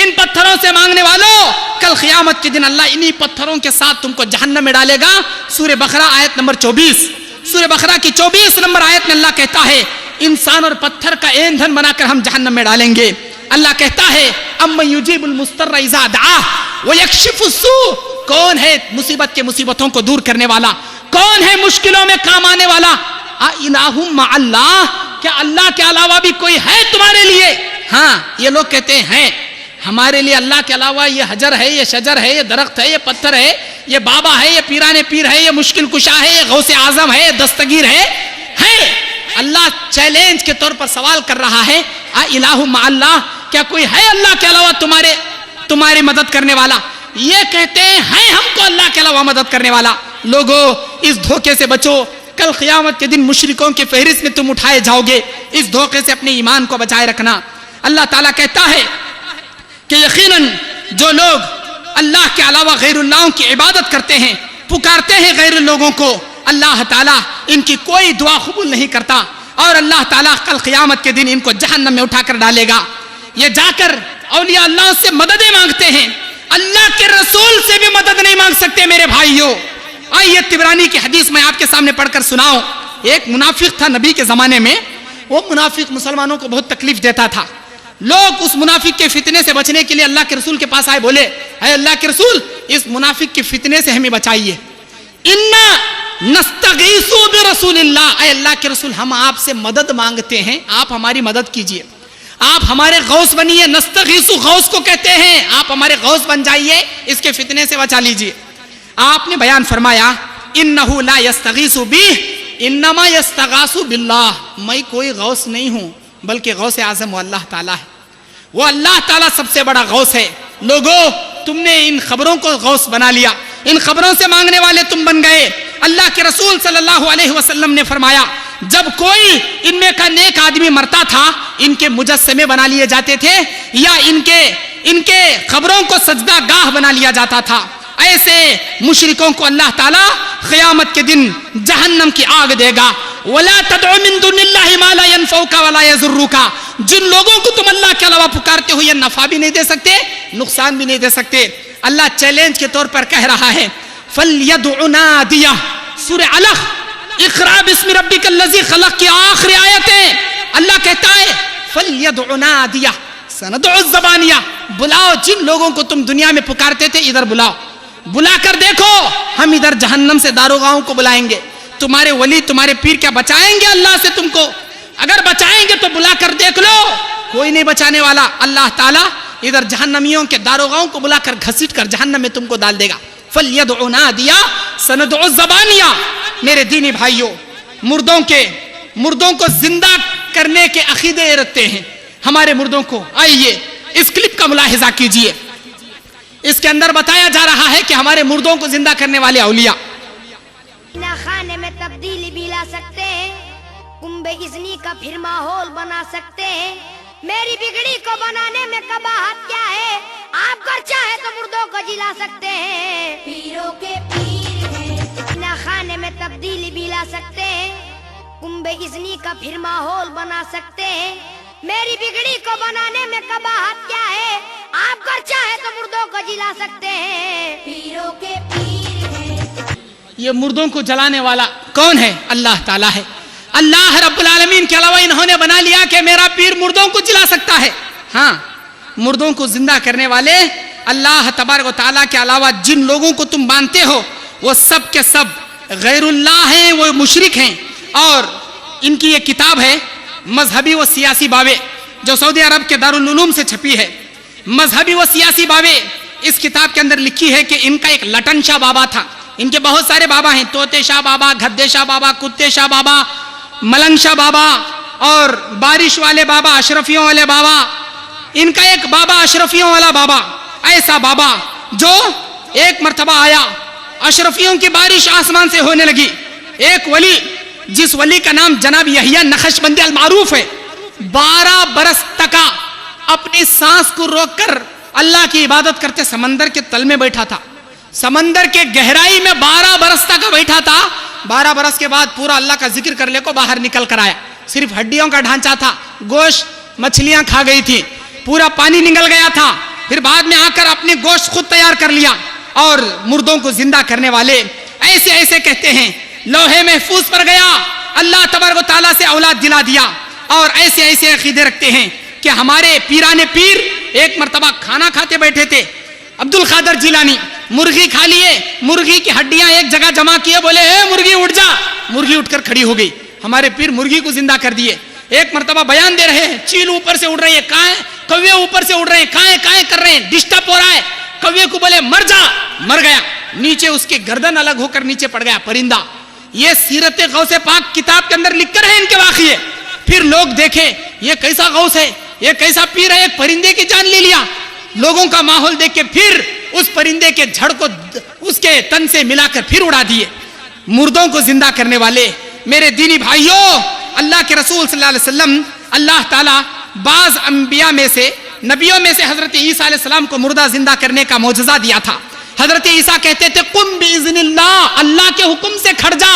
ان پتھروں سے مانگنے والوں، کل قیامت کے دن اللہ انہی پتھروں کے ساتھ تم کو جہنم میں ڈالے گا۔ سورہ بقرہ آیت نمبر 24، سورہ بقرہ کی 24 نمبر آیت میں اللہ کہتا ہے انسان اور پتھر کا ایندھن بنا کر ہم جہنم میں ڈالیں گے۔ اللہ کہتا ہے امن یجیب المضطر اذا دعاہ ویکشف السوء، کون ہے مصیبت کے مصیبتوں کو دور کرنے والا، کون ہے مشکلوں میں کام آنے والا؟ الہ مع اللہ، کیا اللہ کے علاوہ بھی کوئی ہے تمہارے لیے؟ ہاں، یہ لوگ کہتے ہیں ہمارے لیے اللہ کے علاوہ یہ حجر ہے، یہ شجر ہے، یہ درخت ہے، یہ پتھر ہے، یہ بابا ہے، یہ پیران پیر ہے، یہ مشکل کشا ہے، یہ غوث اعظم ہے، دستگیر ہے۔ اللہ چیلنج کے طور پر سوال کر رہا ہے الہ مع اللہ، کیا کوئی ہے اللہ کے علاوہ تمہاری مدد کرنے والا؟ یہ کہتے ہیں ہم کو اللہ کے علاوہ مدد کرنے والا۔ لوگوں اس دھوکے سے بچو، کل قیامت کے دن مشرکوں کی فہرست میں تم اٹھائے جاؤ گے۔ اس دھوکے سے اپنے ایمان کو بچائے رکھنا۔ اللہ تعالیٰ کہتا ہے کہ یقیناً جو لوگ اللہ کے علاوہ غیر اللہ کی عبادت کرتے ہیں، پکارتے ہیں غیر لوگوں کو، اللہ تعالیٰ ان کی کوئی دعا قبول نہیں کرتا، اور اللہ تعالیٰ کل قیامت کے دن ان کو جہنم میں اٹھا کر ڈالے گا۔ یہ جا کر اولیاء اللہ سے مددیں مانگتے ہیں، اللہ کے رسول سے بھی مدد نہیں مانگ سکتے میرے بھائیوں۔ آئیے طبرانی کی حدیث میں آپ کے سامنے پڑھ کر سناؤں۔ ایک منافق تھا نبی کے زمانے میں، وہ منافق مسلمانوں کو بہت تکلیف دیتا تھا۔ لوگ اس منافق کے فتنے سے بچنے کے لیے اللہ کے رسول کے پاس آئے، بولے اے اللہ کے رسول اس منافق کے فتنے سے ہمیں بچائیے۔ انا نستغیث برسول اللہ، اے اللہ کے رسول ہم آپ سے مدد مانگتے ہیں، آپ ہماری مدد کیجئے، آپ ہمارے غوث بنیے۔ نستغیث غوث کو کہتے ہیں، آپ ہمارے غوث بن جائیے، اس کے فتنے سے بچا لیجئے۔ آپ نے بیان فرمایا انہ لا یستغیث بہ انما یستغاث باللہ، میں کوئی غوث نہیں ہوں بلکہ غوث اعظم وہ اللہ تعالیٰ ہے، وہ اللہ تعالیٰ سب سے بڑا غوث ہے۔ لوگوں تم نے ان خبروں کو غوث بنا لیا، ان خبروں سے مانگنے والے تم بن گئے۔ اللہ کے رسول صلی اللہ علیہ وسلم نے فرمایا جب کوئی ان میں کا نیک آدمی مرتا تھا، ان کے مجسمے بنا لیے جاتے تھے یا ان کے خبروں کو سجدہ گاہ بنا لیا جاتا تھا۔ ایسے مشرکوں کو اللہ تعالیٰ قیامت کے دن جہنم کی آگ دے گا۔ وَلَا تَدْعُ مِن دُونِ اللَّهِ مَا لَا يَنفَعُكَ وَلَا يَضُرُّكَ، جن لوگوں کو تم اللہ کے علاوہ پکارتے ہو یہ نفع بھی نہیں دے سکتے، نقصان بھی نہیں دے سکتے۔ اللہ چیلنج کے طور پر کہہ رہا ہے فَلْيَدْعُ نَادِيَهُ، سورہ علق اقرأ بِاسْمِ رَبِّكَ الَّذِي خَلَقَ کی آخری آیتیں اللہ کہتا ہے فَلْيَدْعُ نَادِيَهُ سَنَدْعُ الزَّبَانِيَةَ، بلاؤ جن لوگوں کو تم دنیا میں پکارتے تھے ادھر بلاؤ، بلا کر دیکھو ہم ادھر جہنم سے داروغاؤں کو بلائیں گے۔ تمہارے ولی تمہارے پیر کیا بچائیں گے اللہ سے تم کو؟ اگر بچائیں گے تو بلا کر دیکھ لو، کوئی نہیں بچانے والا۔ اللہ تعالیٰ ادھر جہنمیوں کے داروغاؤں کو بلا کر گھسیٹ کر جہنم میں تم کو ڈال دے گا۔ فَلْيَدْعُ نَادِيَهُ سَنَدْعُ الزَّبَانِيَةَ۔ میرے دینی بھائیوں، مردوں کو زندہ کرنے کے عقیدے رکھتے ہیں ہمارے مردوں کو۔ آئیے اس کلپ کا ملاحظہ کیجئے، اس کے اندر بتایا جا رہا ہے کہ ہمارے مردوں کو زندہ کرنے والے اولیاء خانے میں تبدیلی بھی لا سکتے ہیں، کنبے اذنی کا پھر ماحول بنا سکتے ہیں، میری بگڑی کو بنانے میں قباحت کیا ہے، آپ گھر چاہے تو مردوں کو جلا سکتے ہیں، پیروں کے پیر ہیں۔ خانے میں تبدیلی بھی لا سکتے ہیں، کنبے اذنی کا پھر ماحول بنا سکتے ہیں، میری بگڑی کو بنانے میں قباحت کیا ہے، آپ گھر چاہے تو مردوں کو جلا سکتے ہیں، پیروں کے پیر ہیں۔ یہ مردوں کو جلانے والا کون ہے؟ اللہ تعالیٰ ہے۔ اللہ رب العالمین کے علاوہ انہوں نے بنا لیا کہ میرا پیر مردوں کو جلا سکتا ہے۔ ہاں، مردوں کو زندہ کرنے والے اللہ تبارک و تعالیٰ کے علاوہ جن لوگوں کو تم مانتے ہو وہ سب کے سب غیر اللہ ہیں، وہ مشرک ہیں۔ اور ان کی یہ کتاب ہے مذہبی و سیاسی بابے، جو سعودی عرب کے دارالعلوم سے چھپی ہے۔ مذہبی و سیاسی بابے، اس کتاب کے اندر لکھی ہے کہ ان کا ایک لٹن شاہ بابا تھا۔ ان کے بہت سارے بابا ہیں، طوطے شاہ بابا، گھدے شاہ بابا، کتے شاہ بابا، ملنگ شاہ بابا اور بارش والے بابا، اشرفیوں والے بابا۔ ان کا ایک بابا اشرفیوں والا بابا، ایسا بابا جو ایک مرتبہ آیا، اشرفیوں کی بارش آسمان سے ہونے لگی۔ ایک ولی جس ولی کا نام جناب یحییٰ نقشبندی المعروف ہے، 12 برس تک اپنی سانس کو روک کر اللہ کی عبادت کرتے سمندر کے تل میں بیٹھا تھا، سمندر کے گہرائی میں 12 برس تک بیٹھا تھا۔ 12 برس کے بعد پورا اللہ کا ذکر کر لے کو باہر نکل کر آیا، صرف ہڈیوں کا ڈھانچہ تھا، گوشت مچھلیاں کھا گئی تھی، پورا پانی نگل گیا تھا، پھر بعد میں آ کر اپنے گوشت خود تیار کر لیا اور مردوں کو زندہ کرنے والے ایسے ایسے کہتے ہیں لوہے محفوظ پر گیا اللہ تبارک و تعالیٰ سے اولاد دلا دیا، اور ایسے ایسے عقیدے رکھتے ہیں کہ ہمارے پیران پیر ایک مرتبہ کھانا کھاتے بیٹھے تھے، عبد القادر جیلانی مرغی کھا لیے، مرغی کی ہڈیاں ایک جگہ جمع کیے، بولے اے مرغی اٹھ جا، مرغی اٹھ کر کھڑی ہو گئی، ہمارے پیر مرغی کو زندہ کر دیے۔ ایک مرتبہ بیان دے رہے ہیں، چیل اوپر سے اڑ رہی ہے، کائیں کوے اوپر سے اڑ رہے ہیں، کائیں کائیں کر رہے ہیں، ڈسٹرب ہو رہا ہے، کوے کو بولے مر جا، مر گیا، نیچے اس کے گردن الگ ہو کر نیچے پڑ گیا پرندہ۔ یہ سیرت غوث پاک کتاب کے اندر لکھ کر ہیں ان کے واقعے۔ پھر لوگ دیکھے یہ کیسا غوث ہے، یہ کیسا پیر ہے، ایک پرندے کی جان لے لیا۔ لوگوں کا ماحول دیکھ کے پھر اس پرندے کے جھڑ کو اس کے تن سے ملا کر پھر اڑا دیے۔ مردوں کو زندہ کرنے والے میرے دینی بھائیوں، اللہ کے رسول صلی اللہ علیہ وسلم، اللہ تعالیٰ بعض انبیاء میں سے، نبیوں میں سے حضرت عیسیٰ علیہ السلام کو مردہ زندہ کرنے کا معجزہ دیا تھا۔ حضرت عیسیٰ کہتے تھے قم باذن اللہ، اللہ کے حکم سے کھڑ جا،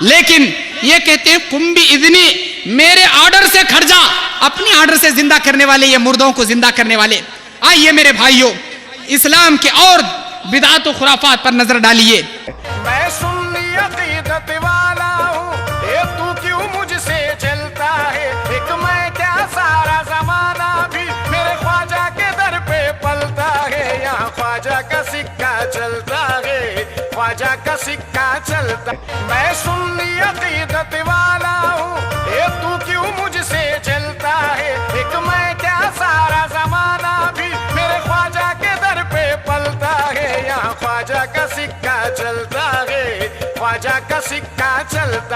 لیکن یہ کہتے ہیں قم باذنی، میرے آرڈر سے کھڑ جا، اپنے آرڈر سے زندہ کرنے والے یہ مردوں کو زندہ کرنے والے۔ آئیے میرے بھائیوں، اسلام کے اور بدعات و خرافات پر نظر ڈالیے۔ میں سنی عقیدت والا ہوں، اے تو کیوں مجھ سے چلتا ہے، ایک میں کیا سارا زمانہ بھی میرے خواجہ کے در پہ پلتا ہے، یہاں خواجہ کا سکہ چلتا ہے، خواجہ کا سکہ چلتا۔ میں سنی عقیدت والا ہوں، اے تو کیوں مجھ سے چلتا ہے، ایک میں کیا سارا زمانہ بھی میرے خواجہ کے در پہ پلتا ہے، یہاں خواجہ کا سکہ چلتا ہے، خواجہ کا سکہ چلتا۔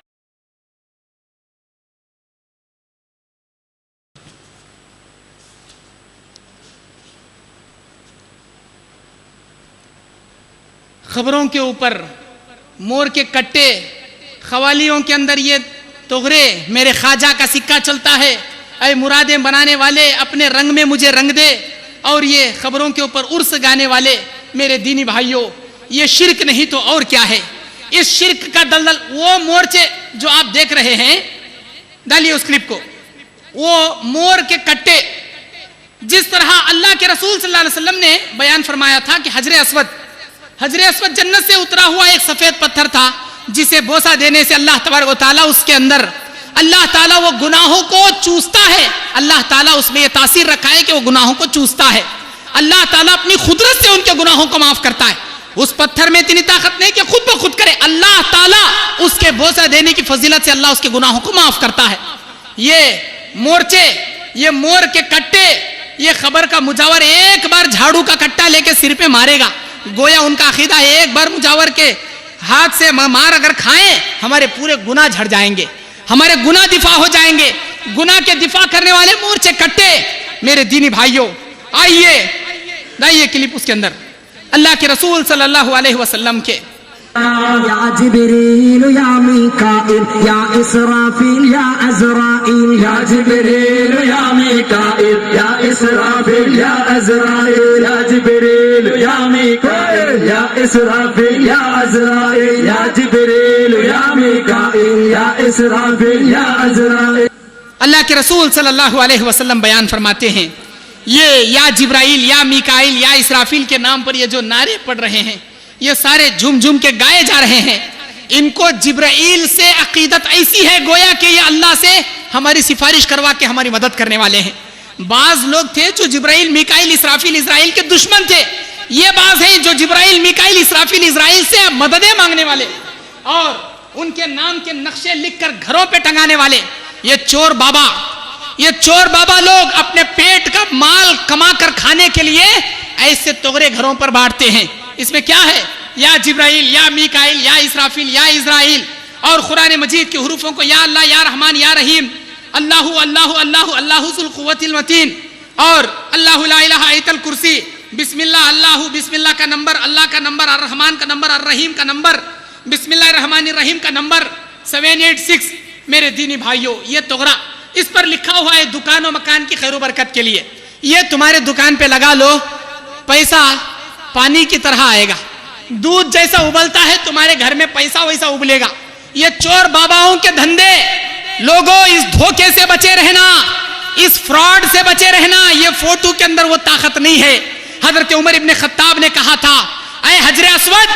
خبروں کے اوپر مور کے کٹے، قوالیوں کے اندر یہ تغرے، میرے خواجہ کا سکہ چلتا ہے، اے مرادیں بنانے والے اپنے رنگ میں مجھے رنگ دے، اور یہ خبروں کے اوپر عرس گانے والے میرے دینی بھائیوں، یہ شرک نہیں تو اور کیا ہے؟ اس شرک کا دلدل، وہ مورچے جو آپ دیکھ رہے ہیں، ڈالیے اس کلپ کو، وہ مور کے کٹے، جس طرح اللہ کے رسول صلی اللہ علیہ وسلم نے بیان فرمایا تھا کہ حجر اسود جنت سے اترا ہوا ایک سفید پتھر تھا، جسے بوسہ دینے سے اللہ تبارک و تعالیٰ اس کے اندر، اللہ تعالیٰ وہ گناہوں کو چوستا ہے، اللہ تعالیٰ اس میں یہ تاثیر رکھا ہے کہ وہ گناہوں کو چوستا ہے، اللہ تعالیٰ اپنی قدرت سے ان کے گناہوں کو معاف کرتا ہے۔ اس پتھر میں اتنی طاقت نہیں کہ خود بخود کرے، اللہ تعالیٰ اس کے بوسہ دینے کی فضیلت سے اللہ اس کے گناہوں کو معاف کرتا ہے۔ یہ مورچے، یہ مور کے کٹے، یہ خبر کا مجاور ایک بار جھاڑو کا کٹا لے کے سر پہ مارے گا، گویا ان کا عقیدہ ہے ایک بار مجاور کے ہاتھ سے مار اگر کھائیں ہمارے پورے گناہ جھڑ جائیں گے، ہمارے گناہ دفاع ہو جائیں گے۔ گناہ کے دفاع کرنے والے مورچے کٹے میرے دینی بھائیوں، آئیے لائیے کلپ اس کے اندر اللہ کے رسول صلی اللہ علیہ وسلم کے۔ یا جبریل یا میکائیل یا اسرافیل یا عزرائیل، یا جبریل یا میکائیل یا اسرافیل یا عزرائیل، یا جبریل یا میکائیل یا اسرافیل یا عزرائیل، یا جبریل یا میکائیل یا اسرافیل یا عزرائیل۔ اللہ کے رسول صلی اللہ علیہ وسلم بیان فرماتے ہیں، یہ یا جبرائیل یا میکائیل یا اسرافیل کے نام پر یہ جو نعرے پڑ رہے ہیں، یہ سارے جھوم جھوم کے گائے جا رہے ہیں، ان کو جبرائیل سے عقیدت ایسی ہے گویا کہ یہ اللہ سے ہماری سفارش کروا کے ہماری مدد کرنے والے ہیں۔ بعض لوگ تھے جو جبرائیل، میکائیل، اسرافیل، اسرائیل کے دشمن تھے، یہ بعض ہیں جو جبرائیل، میکائیل، اسرافیل، اسرائیل سے مددیں مانگنے والے اور ان کے نام کے نقشے لکھ کر گھروں پہ ٹنگانے والے، یہ چور بابا لوگ اپنے پیٹ کا مال کما کر کھانے کے لیے ایسے تغرے گھروں پر بانٹتے ہیں۔ اس میں کیا ہے؟ یا جبرائیل یا میکائیل یا اسرافیل یا اسرائیل، اور قرآن مجید کے حروفوں کو یا اللہ یا رحمان یا رحیم، اللہ اللہ اللہ اللہ ذو القوت المتین، اور اللہ لا الہ ایت الکرسی، بسم اللہ اللہ، بسم اللہ کا نمبر، اللہ کا نمبر، الرحمان کا نمبر، الرحیم کا نمبر، بسم اللہ الرحمن الرحیم کا نمبر 786۔ میرے دینی بھائیوں، یہ تغرا اس پر لکھا ہوا ہے دکان و مکان کی خیر و برکت کے لیے، یہ تمہارے دکان پہ لگا لو، پیسہ پانی کی طرح آئے گا، دودھ جیسا ابلتا ہے تمہارے گھر میں پیسہ ویسا ابلے گا۔ یہ چور باباؤں کے دھندے، لوگوں اس دھوکے سے بچے رہنا، اس فراڈ سے بچے رہنا۔ یہ فوٹو کے اندر وہ طاقت نہیں ہے، حضرت عمر ابن خطاب نے کہا تھا اے حجر اسود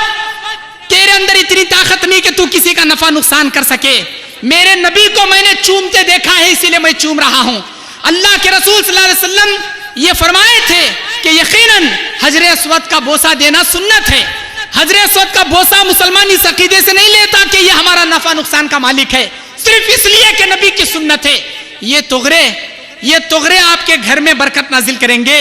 تیرے اندر اتنی طاقت نہیں کہ تو کسی کا نفع نقصان کر سکے, میرے نبی کو میں نے چومتے دیکھا ہے اسی لیے میں چوم رہا ہوں. اللہ کے رسول صلی اللہ علیہ وسلم یہ فرمائے تھے کہ یقیناً حجر اسود کا بوسہ دینا سنت ہے. حجر اسود کا بوسہ مسلمان اس عقیدے سے نہیں لیتا کہ یہ ہمارا نفع نقصان کا مالک ہے, صرف اس لیے کہ نبی کی سنت ہے. یہ تغرے آپ کے گھر میں برکت نازل کریں گے,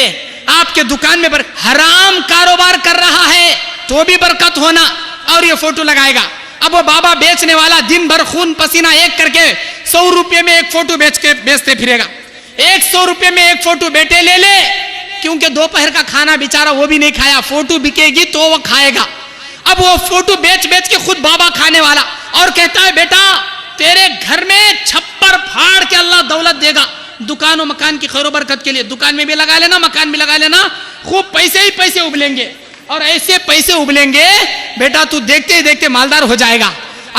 آپ کے دکان میں حرام کاروبار کر رہا ہے تو بھی برکت ہونا, اور یہ فوٹو لگائے گا. اب وہ بابا بیچنے والا دن بھر خون پسینہ ایک کر کے 100 روپے میں ایک فوٹو بیچتے پھرے گا. 100 روپے میں ایک فوٹو بیٹے لے لے, کیونکہ دوپہر کا کھانا بیچارہ وہ بھی نہیں کھایا, فوٹو بکے گی تو وہ کھائے گا. اب وہ فوٹو بیچ کے خود بابا کھانے والا, اور کہتا ہے بیٹا تیرے گھر میں چھپر پھاڑ کے اللہ دولت دے گا, دکان و مکان کی خیر و برکت کے لیے, دکان میں بھی لگا لینا, مکان بھی لگا لینا, خوب پیسے ہی پیسے ابلیں گے. اور ایسے پیسے ابلیں گے بیٹا تو دیکھتے ہی دیکھتے مالدار ہو جائے گا.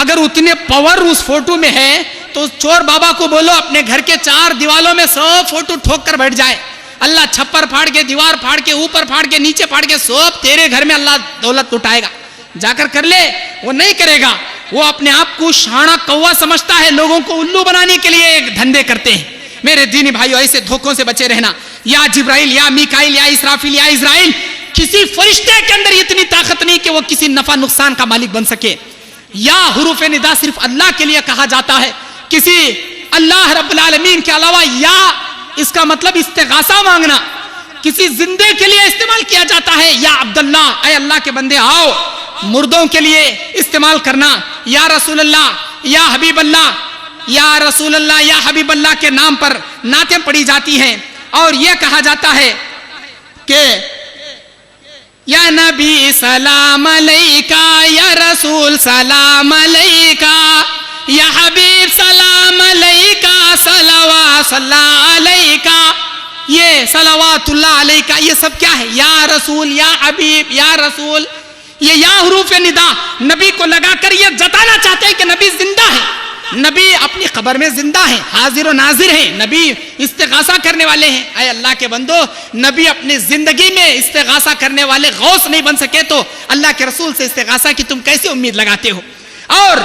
اگر اتنے پاور اس فوٹو میں ہے تو چور بابا کو بولو اپنے گھر کے 4 دیوالوں میں 100 فوٹو ٹھوک کر بیٹھ جائے, اللہ چھپر پھاڑ کے, دیوار پھاڑ کے, اوپر پھاڑ کے, نیچے پھاڑ کے, سب تیرے گھر میں اللہ دولت لٹائے گا. جا کر کر لے, وہ نہیں کرے گا. وہ اپنے آپ کو شانہ کوا سمجھتا ہے, لوگوں کو الو بنانے کے لیے دھندے کرتے ہیں. میرے دینی بھائیو ایسے دھوکوں سے بچے رہنا. یا جبرائیل یا میکائیل یا اسرافیل یا اسرائیل, کسی فرشتے کے اندر اتنی طاقت نہیں کہ وہ کسی نفع نقصان کا مالک بن سکے. یا حروف ندا صرف اللہ کے لیے کہا جاتا ہے, کسی اللہ رب العالمین کے علاوہ, یا اس کا مطلب استغاثہ مانگنا کسی زندے کے لیے استعمال کیا جاتا ہے. یا عبداللہ, اے اللہ کے بندے آؤ, مردوں کے لیے استعمال کرنا. یا رسول اللہ, یا حبیب اللہ, یا رسول اللہ, یا حبیب اللہ کے نام پر نعتیں پڑھی جاتی ہیں. اور یہ کہا جاتا ہے کہ یا نبی سلام علیکہ, یا رسول سلام علیکہ, یا حبیب سلام علیکہ, صلوات اللہ علیکہ. یہ صلوات اللہ علیکہ یہ سب کیا ہے؟ یا رسول, یا حبیب, یا رسول. یہ یا حروف ندا نبی کو لگا کر یہ جتانا چاہتے ہیں کہ نبی زندہ ہے, نبی اپنی قبر میں زندہ ہیں, حاضر و ناظر ہیں, نبی استغاثہ کرنے والے ہیں. اے اللہ کے بندو, نبی اپنی زندگی میں استغاثہ کرنے والے غوث نہیں بن سکے تو اللہ کے رسول سے استغاثہ کی تم کیسے امید لگاتے ہو؟ اور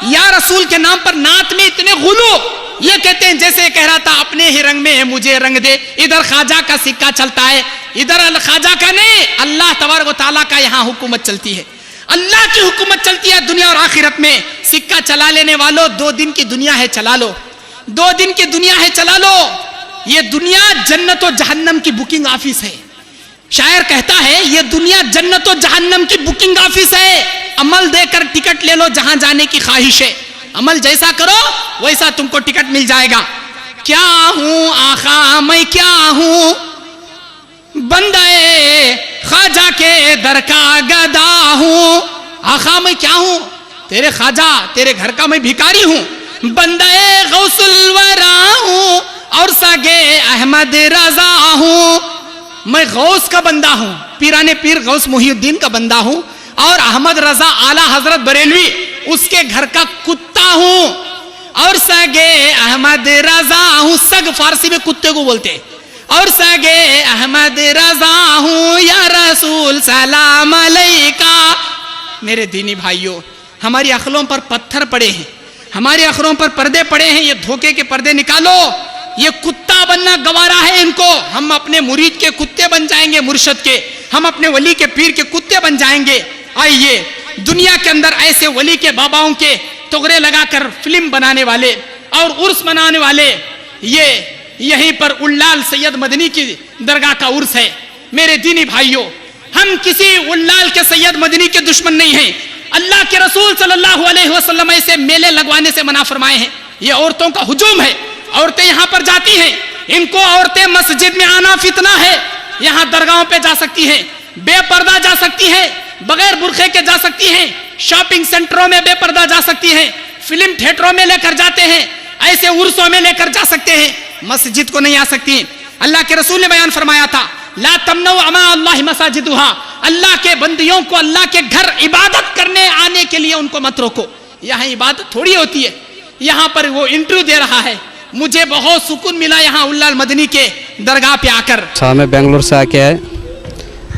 یا رسول کے نام پر نعت میں اتنے غلو, یہ کہتے ہیں جیسے کہہ رہا تھا اپنے ہی رنگ میں مجھے رنگ دے, ادھر خواجہ کا سکہ چلتا ہے, ادھر خواجہ کا نہیں, اللہ تبارک و تعالیٰ کا یہاں حکومت چلتی ہے, اللہ کی حکومت چلتی ہے دنیا اور آخرت میں. سکہ چلا لینے والوں 2 دن کی دنیا ہے چلا لو, 2 دن کی دنیا ہے چلا لو. یہ دنیا جنت و جہنم کی بکنگ آفس ہے. شاعر کہتا ہے یہ دنیا جنت و جہنم کی بکنگ آفس ہے, عمل دے کر ٹکٹ لے لو جہاں جانے کی خواہش ہے, عمل جیسا کرو ویسا تم کو ٹکٹ مل جائے گا. کیا ہوں آقا میں کیا ہوں, بندے خواجہ کے در کا گدا ہوں. آقا میں کیا ہوں, تیرے خواجہ تیرے گھر کا میں بھکاری ہوں. بندے غوث الورا ہوں اور سگے احمد رضا ہوں. میں غوث کا بندہ ہوں, پیرانے پیر غوث محی الدین کا بندہ ہوں, اور احمد رضا اعلیٰ حضرت بریلوی اس کے گھر کا کتا ہوں, اور سگے احمد رضا ہوں. سگ فارسی میں کتے کو بولتے, اور سگے احمد رضا ہوں. یا رسول سلام علیکہ. میرے دینی بھائیوں, ہماری عقلوں پر پتھر پڑے ہیں, ہماری عقلوں پر پردے پڑے ہیں, یہ دھوکے کے پردے نکالو. یہ کتا بننا گوارا ہے ان کو, ہم اپنے مرید کے کتے بن جائیں گے, مرشد کے, ہم اپنے ولی کے پیر کے کتے بن جائیں گے. آئیے دنیا کے اندر ایسے ولی کے باباؤں کے تغرے لگا کر فلم بنانے والے اور عرس منانے والے, یہ یہیں پر اولال سید مدنی کی درگاہ کا عرس ہے. میرے دینی بھائیوں, ہم کسی اولال کے سید مدنی کے دشمن نہیں ہیں. اللہ کے رسول صلی اللہ علیہ وسلم ایسے میلے لگوانے سے منع فرمائے ہیں. یہ عورتوں کا ہجوم ہے, عورتیں یہاں پر جاتی ہیں, ان کو عورتیں مسجد میں آنا فتنہ ہے. یہاں درگاہوں پہ جا سکتی ہیں, بے پردہ جا سکتی ہیں, بغیر برقعے کے جا سکتی ہیں, شاپنگ سینٹروں میں بے پردہ جا سکتی ہیں, فلم تھیٹروں میں لے کر جاتے ہیں, ایسے عرسوں میں لے کر جا سکتے ہیں, مسجد کو نہیں آ سکتی. اللہ کے رسول نے بیان فرمایا تھا لا تمنعوا اماء اللہ مساجدها, اللہ کے بندیوں کو اللہ کے گھر عبادت کرنے آنے کے لیے ان کو مت روکو. یہاں عبادت تھوڑی ہوتی ہے, یہاں پر وہ انٹرویو دے رہا ہے. مجھے بہت سکون ملا یہاں اولال مدنی کے درگاہ پہ آ کر. میں بنگلور سے آ کے آئے,